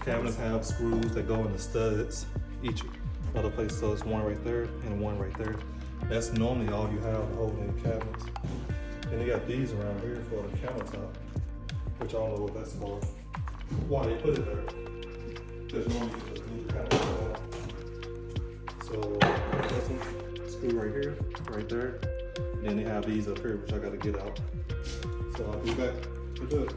cabinets have screws that go in the studs. Each other place, so it's one right there and one right there. That's normally all you have to hold in your cabinets. And they got these around here for the countertop, which I don't know what that's for. Why they put it there? Because normally you just glue the countertop. So that's one screw right here, right there. And then they have these up here, which I gotta get out. So I'll be back to do it.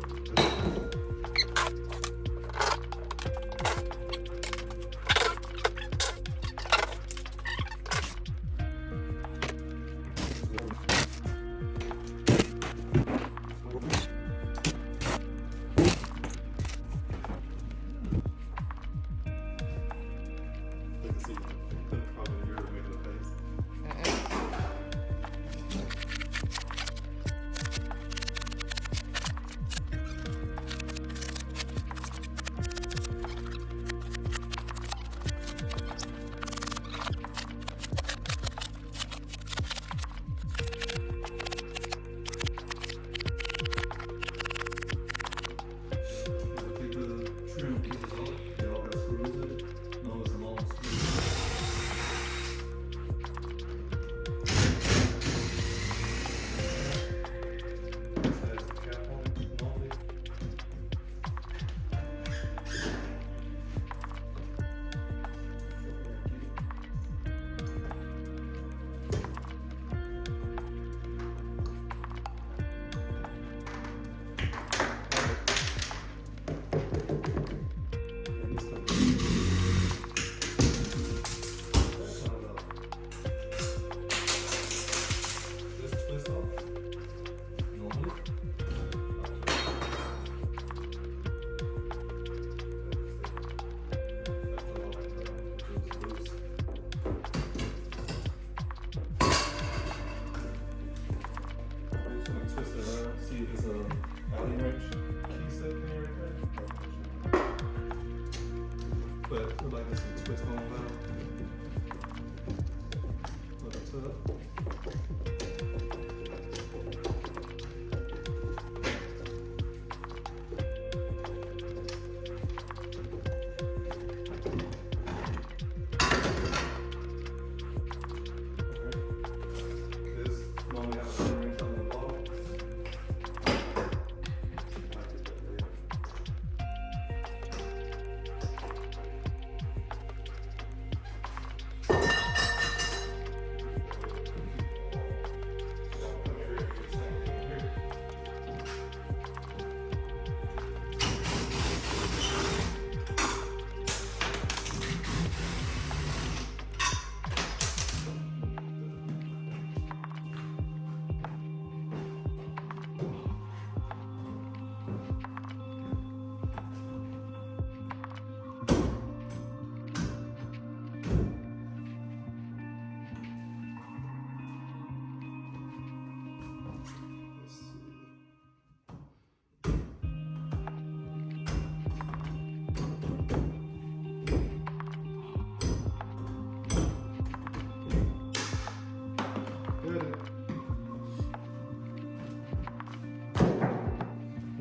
But I feel like it's a twist on valve. Look up to it.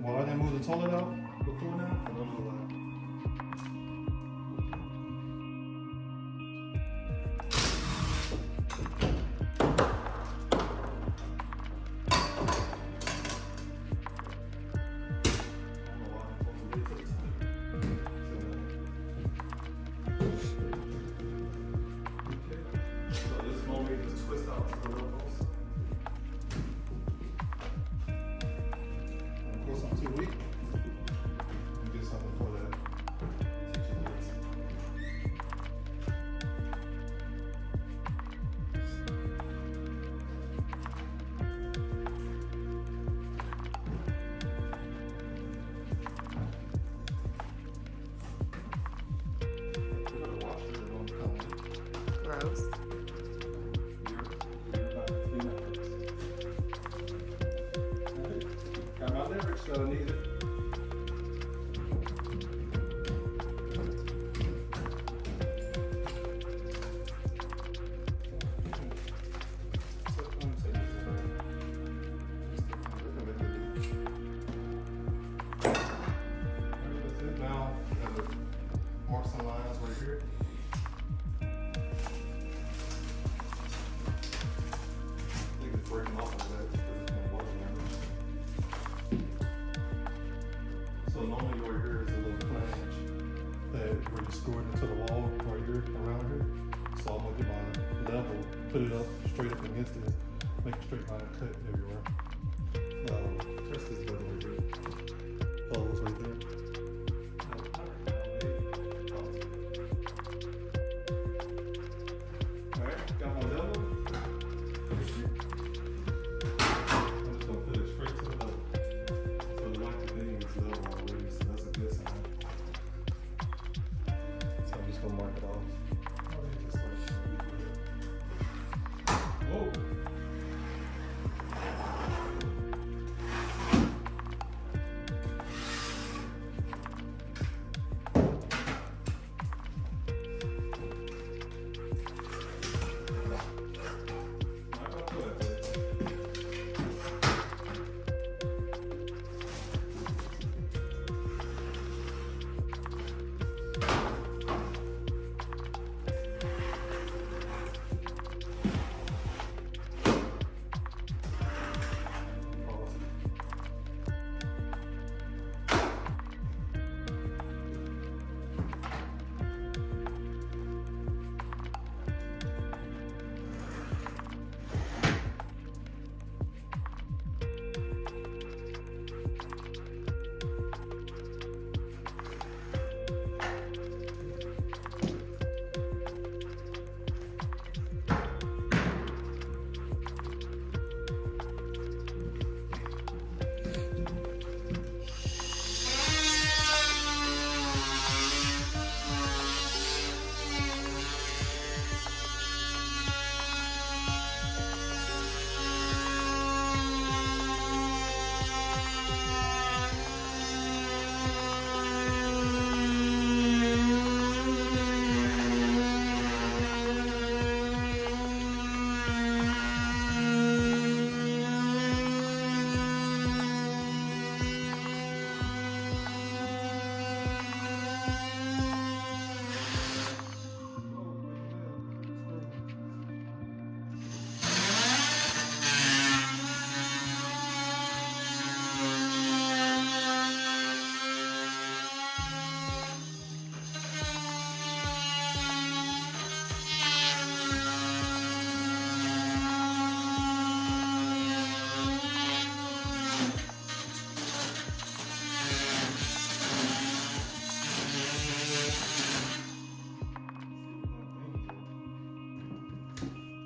Well, I didn't move the toilet out before now. I don't know why. Too weak. Get something for that. screw it into the wall right here, around here. So I'm gonna get my level, put it up straight up against it, make a straight line cut everywhere. Press this button right here. Holes right there. Alright, got my level. I'm just gonna put it straight to the level. So the light thing is level already, so that's a good sign. So I'm just gonna mark it off. Whoa!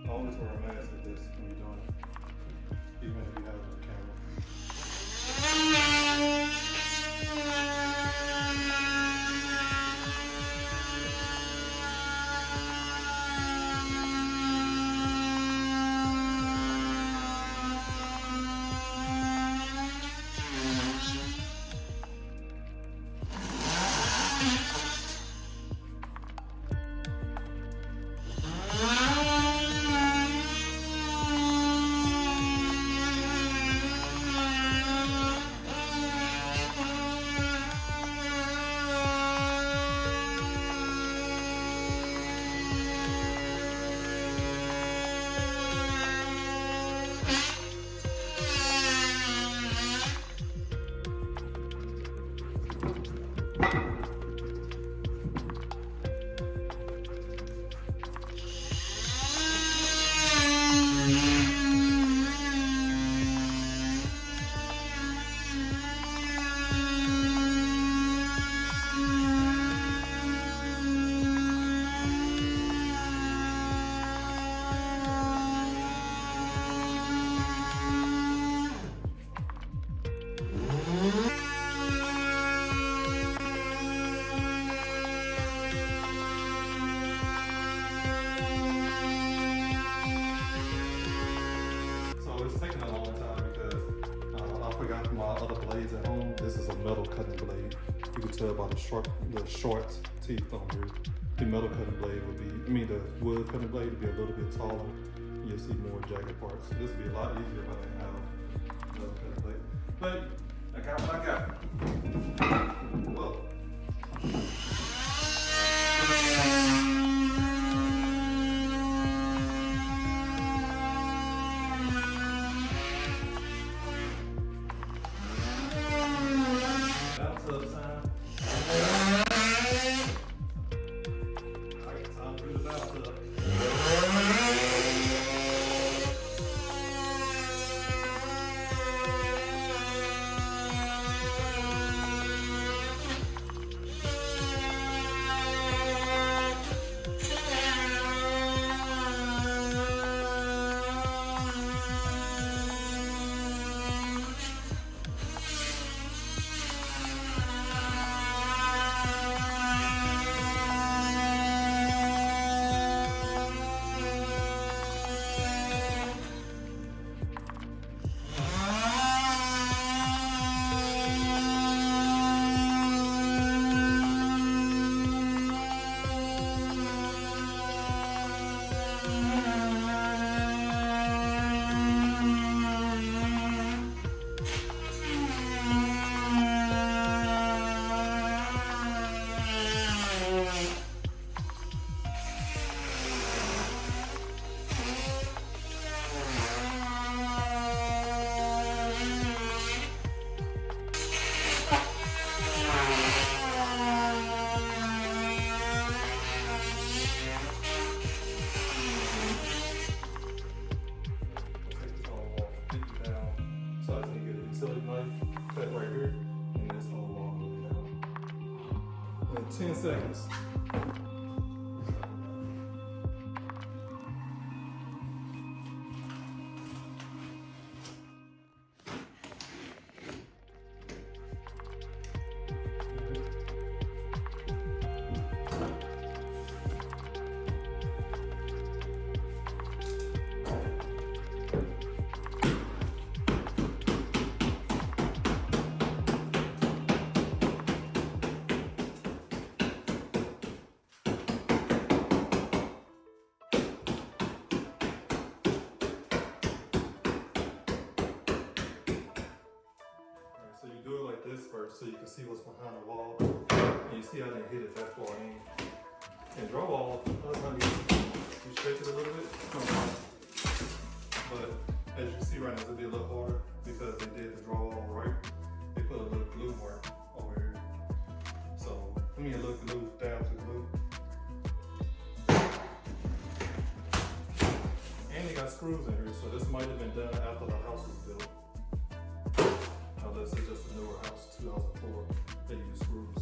Always wear a mask like this when you're doing it, even if you have it on camera. My other blades at home, this is a metal cutting blade. You can tell by the short teeth on here. The metal cutting blade would be, the wood cutting blade would be a little bit taller. You'll see more jagged parts. So this would be a lot easier if I didn't have a metal cutting blade. But I got what I got. Whoa. 10 seconds. So you do it like this first so you can see what's behind the wall. And you see how they hit it that far in. And drywall, sometimes you stretch it a little bit. But as you can see right now, it'll be a little harder because they did the drywall right. They put a little glue mark over here. So, I mean a little glue, down to glue. And they got screws in here, so this might have been done after the house was built. Unless it's just a newer house, 2004, they use screws.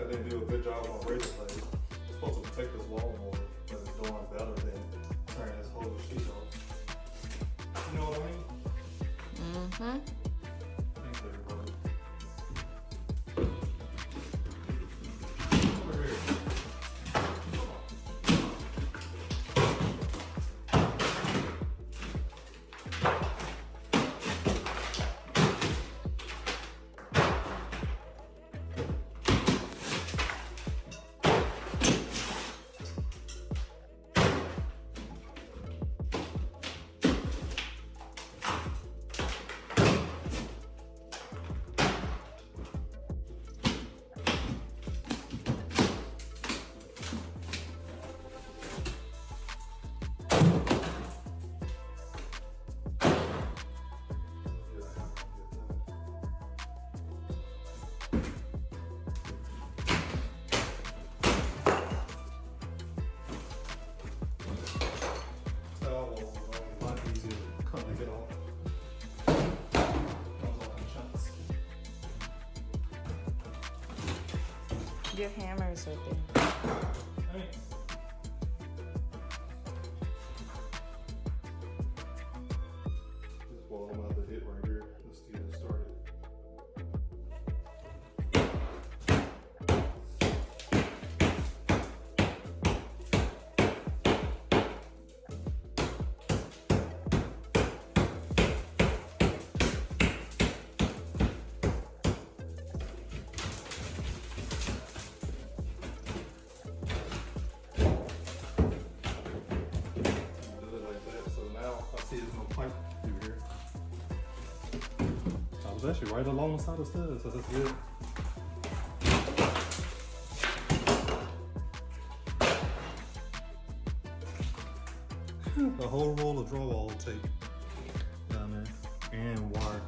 They do a good job on razor blades. It's supposed to protect this wall more, but it's doing better than turning this whole sheet off. You know what I mean? Mm-hmm. Thanks, everybody. Over here. Your hammer's right there. Hey. This wall I'm about to hit right here. Let's get it started. It's actually right alongside the stud, so that's good. A whole roll of drywall tape down there and wire.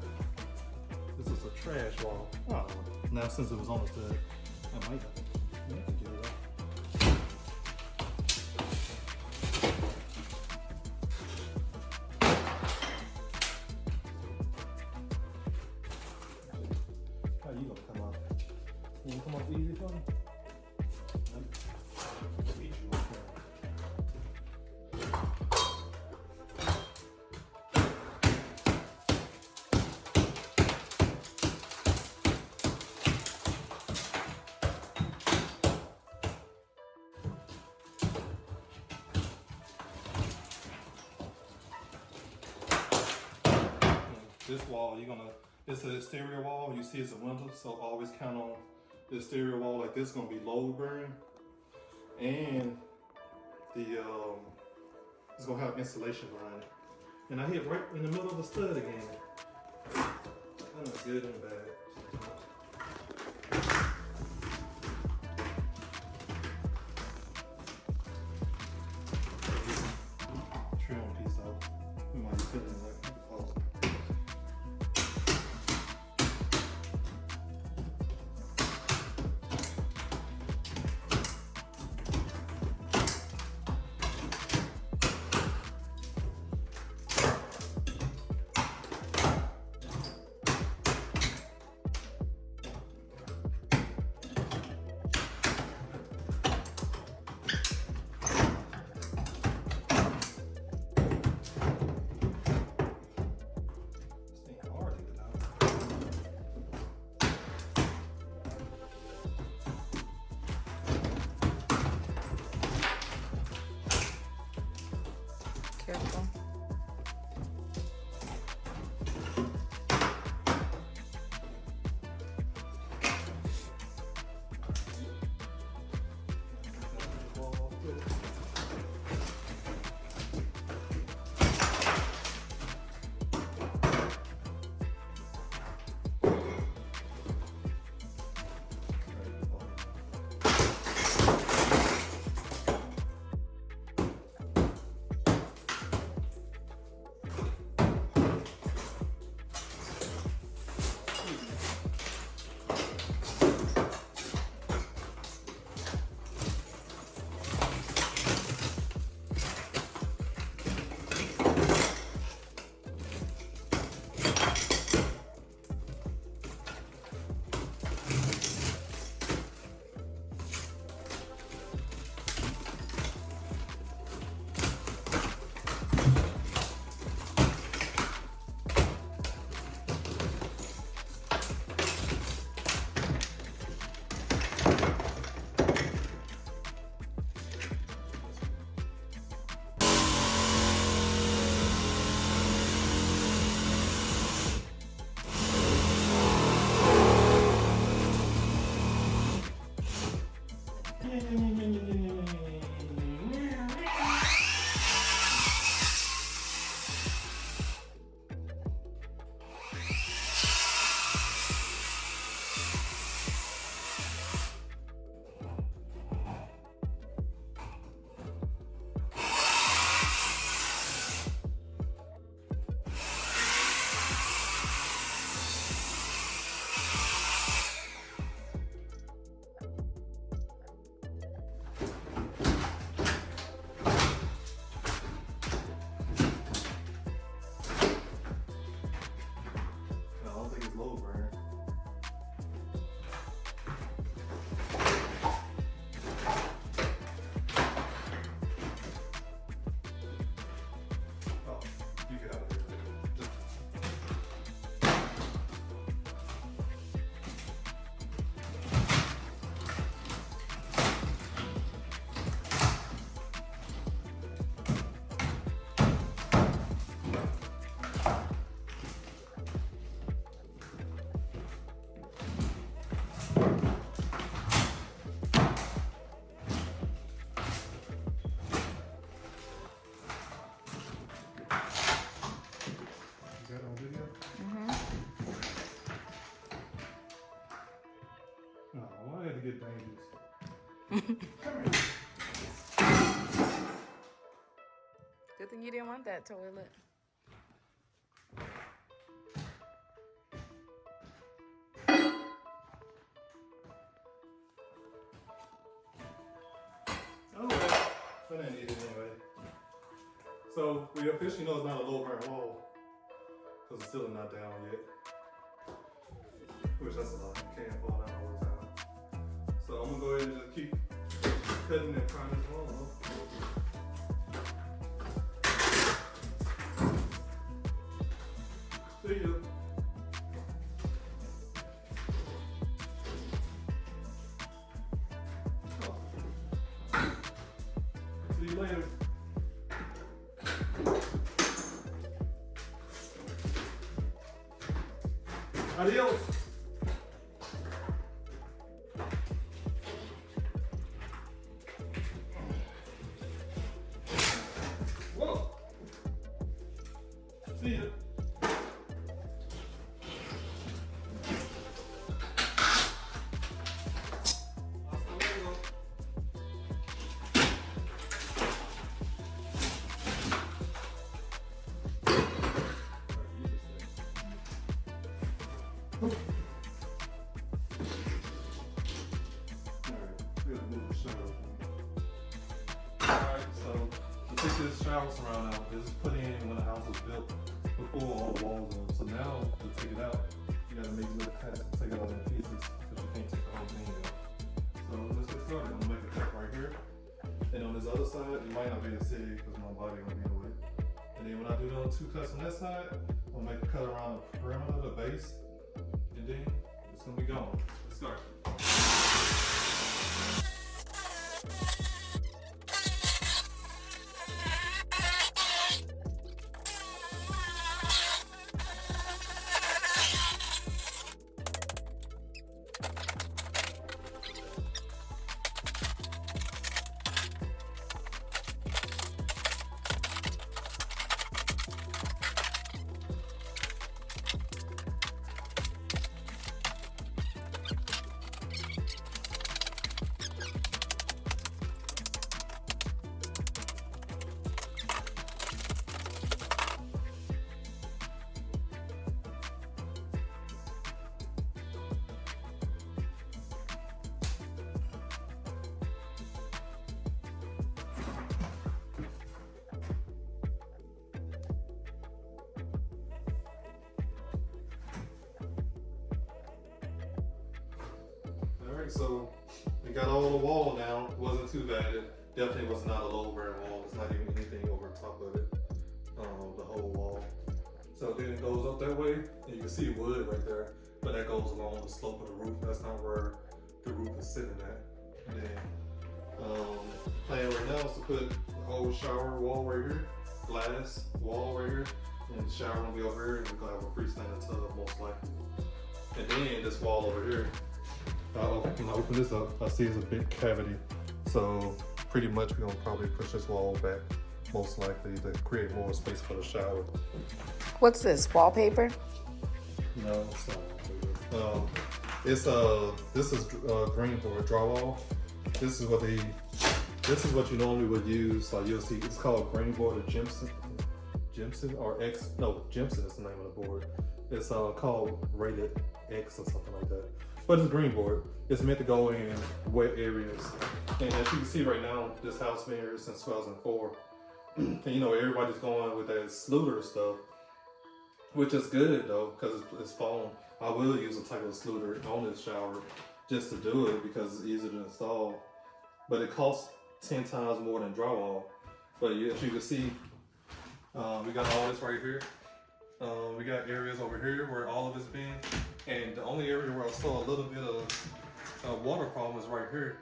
This is a trash wall. Oh, now since it was on the stud, I might have to get it out. How you gonna come off? You gonna come off easy for me? Beat you up there. This wall, it's an exterior wall. You see it's a window, so always count on the exterior wall like this. Gonna be load bearing, and it's gonna have insulation behind it. And I hit right in the middle of the stud again. kind of good and bad sometimes. Trim piece out. We might fit in like the closet. Careful. Get dangerous. Good thing you didn't want that toilet. Oh, well, I didn't need it anyway. So we officially know it's not a low burn wall because it's still not down yet. Which that's a lot. You can't fall down all the time. So I'm gonna go ahead and just keep cutting and priming this wall off. See ya. Oh. See you later. Adios. See ya. we gotta move the shower. Alright, so to take this shower surround out, this is put in when the house was built before all the walls were. So now to take it out, you gotta make little cuts and take it out in pieces because you can't take the whole thing out. So let's get started. I'm gonna make a cut right here. And on this other side, you might not be able to see it because my body gonna be in the way. And then when I do those 2 cuts on that side, I'm gonna make a cut around the perimeter, the base, and then it's gonna be gone. Let's start. So we got all the wall now. It wasn't too bad. It definitely was not a low burn wall. It's not even anything over top of it. The whole wall. So then it goes up that way, and you can see wood right there. But that goes along the slope of the roof. That's not where the roof is sitting at. And then plan right now is to put the whole shower wall right here, glass wall right here, and the shower gonna be over here, and we're gonna have a freestanding tub most likely. And then this wall over here. When I open this up, I see it's a big cavity. So pretty much we're gonna probably push this wall back, most likely to create more space for the shower. What's this, wallpaper? No, it's not. This is green board drywall. This is what you normally would use. Like you'll see, it's called green board or Jimson or X. No, Jimson is the name of the board. It's called rated X or something like that. But it's green board. It's meant to go in wet areas. And as you can see right now, this house been here since 2004. And you know, everybody's going with that Sluter stuff, which is good though, because it's foam. I will use a type of Sluter on this shower just to do it because it's easier to install. But it costs 10 times more than drywall. But as you can see, we got all this right here. We got areas over here where all of it's been. And the only area where I saw a little bit of water problem is right here.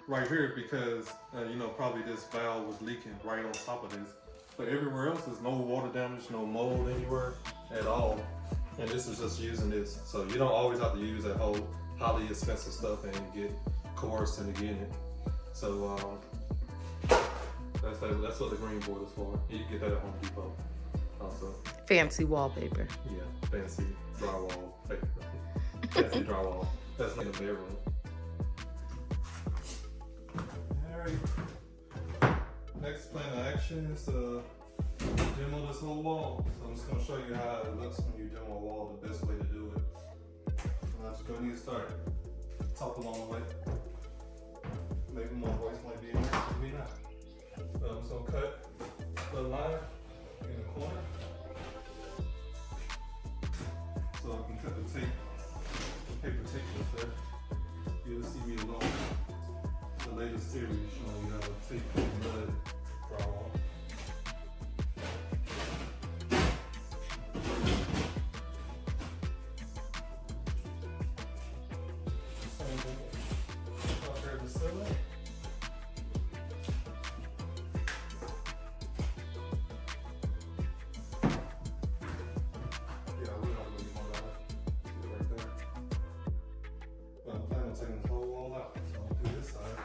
Right here because, you know, probably this valve was leaking right on top of this. But everywhere else, there's no water damage, no mold anywhere at all. And this is just using this. So you don't always have to use that whole highly expensive stuff and get coerced into getting it. So that's what the green board is for. You can get that at Home Depot also. Fancy wallpaper. Yeah, fancy drywall paper. Fancy drywall. That's not a bedroom. Alright. Next plan of action is to demo this whole wall. So I'm just going to show you how it looks when you demo a wall, the best way to do it. I'm just going to need to start top along the way. Maybe my voice might be in there, maybe not. So I'm just going to cut the line in the corner. So I can cut the tape, the paper tape with there. You'll see me along the latest series showing you how to tape mud drywall. Same thing up here at the ceiling. Taking this whole wall out. So I'll do this side.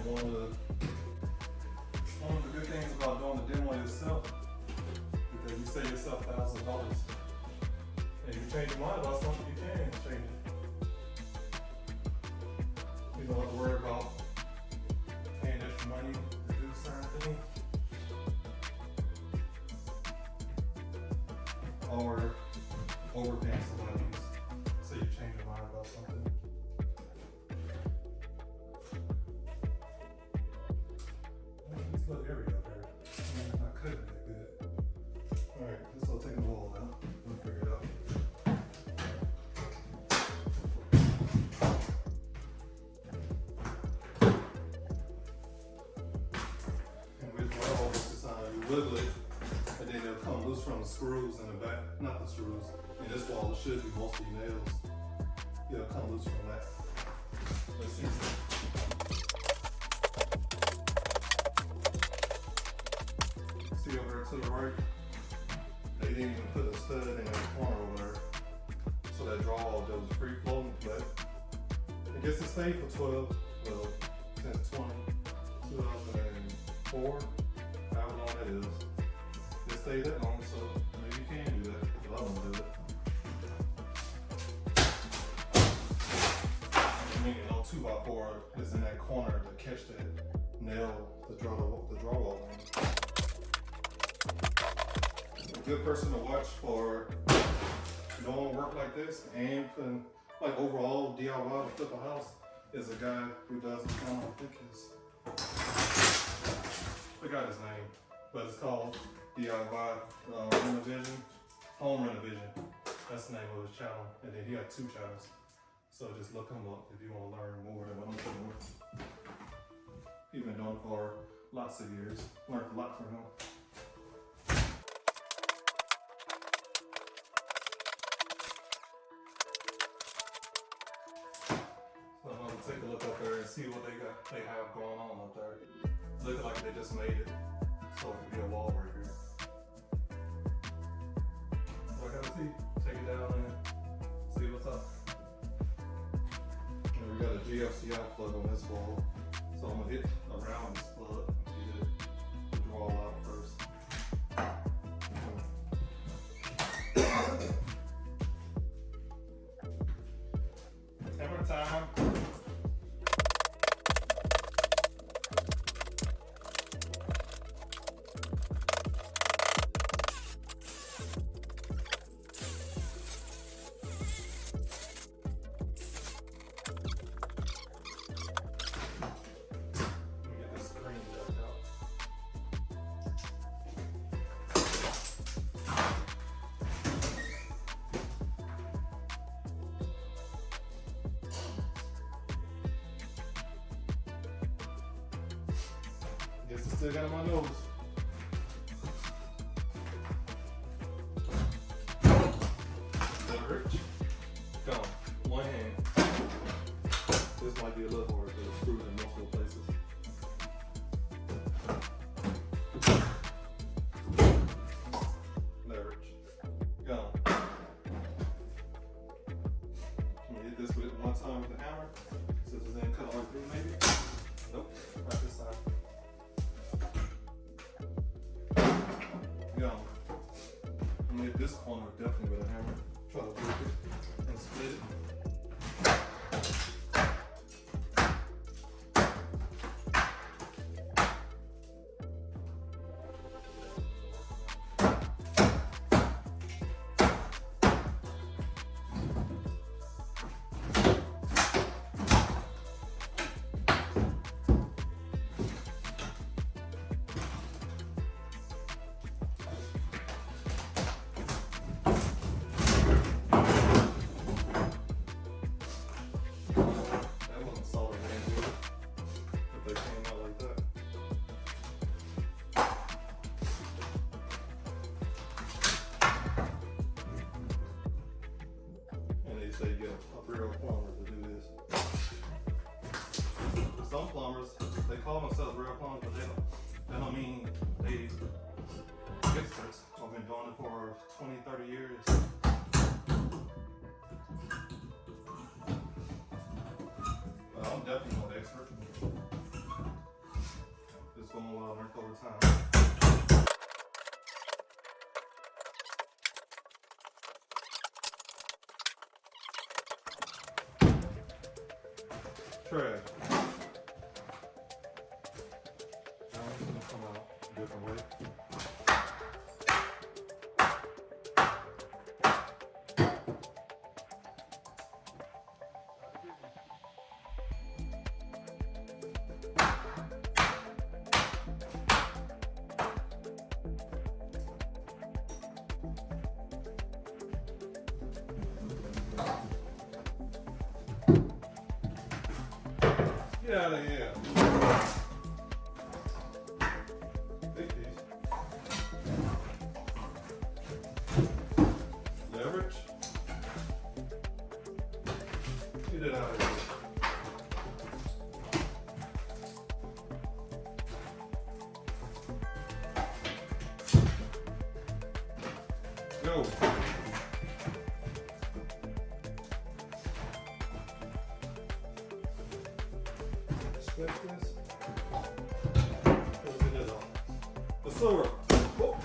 one of the good things about doing the demo yourself, because you save yourself $1,000. And you change your mind about something, you can change it. You don't have to worry about paying extra money to do certain things. Or overpaying somebody so you change your mind about something. This little area up there, not cutting that good. Alright, this will take the wall out. We'll figure it out. And with drywall, this is how you wiggle it, and then it'll come loose from the screws in the back. Not the screws. In this wall, it should be mostly nails. It'll come loose from that. Let's see. See over there to the right? They didn't even put a stud in that corner over there. So that drywall that was free floating flat. I guess it stayed for since 2004, however long that is. It stayed that long, so maybe you can do that, but I don't do it. I mean, 2x4 is in that corner to catch that nail, the drywall in. A good person to watch for doing work like this and putting, like overall DIY to flip a house is a guy who does it. I think I forgot his name, but it's called DIY Renovation, Home Renovation. That's the name of his channel, and then he got 2 channels. So just look him up if you want to learn more than what I'm doing. He's been doing it for lots of years. Learned a lot from him. So I'm gonna take a look up there and see what they have going on up there. It's looking like they just made it, so it could be a wall right here. So I gotta see, take it down and see what's up. And we got a GFCI plug on this wall, so I'm gonna hit around this plug and get the draw out first. Hammer time. Guess I still got on my nose. Leverage. Go. One hand. This might be a little hard to screw in multiple places. Leverage. Go. I'm gonna hit this with one time with the hammer. Since it's in cut all the way through maybe. Nope. Right this side. Go. I'm gonna hit this corner definitely with a hammer. Try to work it and split it. So you get a real plumber to do this. Some plumbers, they call themselves real plumbers, but that don't mean they experts. I've been doing it for 20, 30 years. But I'm definitely not an expert. different way. Get out of here. Take these. Leverage. Get it out of here. Go. Switch this. Let's get it on. The silver. Oh.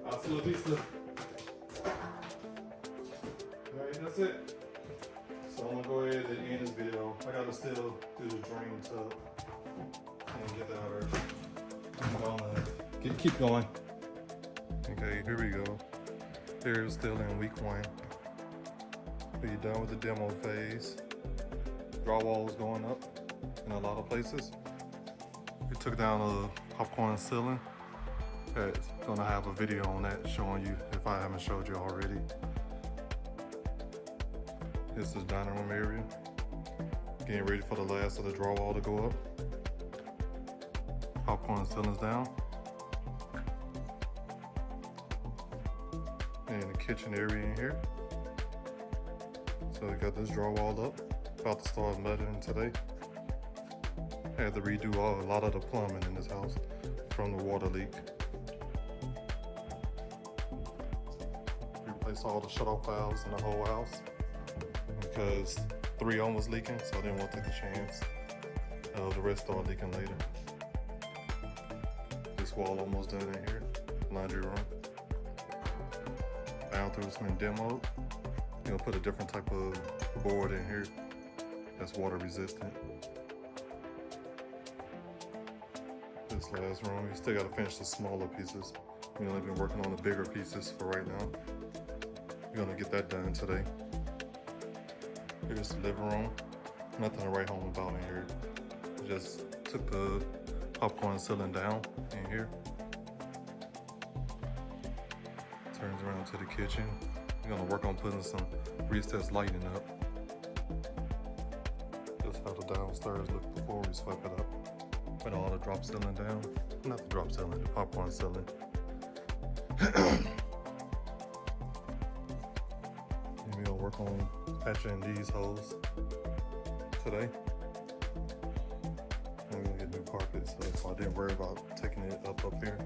Hasta la vista. Alright, that's it. So I'm gonna go ahead and end this video. I gotta still do the drain tub and get that out of there. Keep going. Okay, here we go. Here is still in week 1. We're done with the demo phase. Drywall is going up in a lot of places. We took down a popcorn ceiling. It's gonna have a video on that showing you if I haven't showed you already. This is dining room area. Getting ready for the last of the drywall to go up. Popcorn ceilings down. And the kitchen area in here. So we got this drywall up. About to start mudding today. Had to redo a lot of the plumbing in this house from the water leak. Replace all the shut-off valves in the whole house because 3 of them was leaking, so I didn't want to take a chance. The rest started leaking later. This wall almost done in here. Laundry room. Bathrooms been demoed. You're gonna put a different type of board in here that's water resistant. This last room, you still gotta finish the smaller pieces. We've only been working on the bigger pieces for right now. We're gonna get that done today. Here's the living room. Nothing to write home about in here. Just took the popcorn ceiling down in here. Turns around to the kitchen. We're gonna work on putting some recessed lighting up. Just how the downstairs look before we swipe it up. Put all the drop ceiling down. Not the drop ceiling, the popcorn ceiling. And we're gonna work on patching these holes today. And we're gonna get new carpet, so I didn't worry about taking it up here.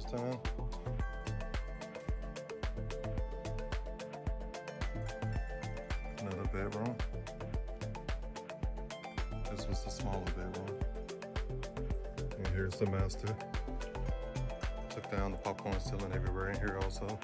Time. Another bedroom. This was the smaller bedroom. And here's the master. Took down the popcorn ceiling everywhere in here also.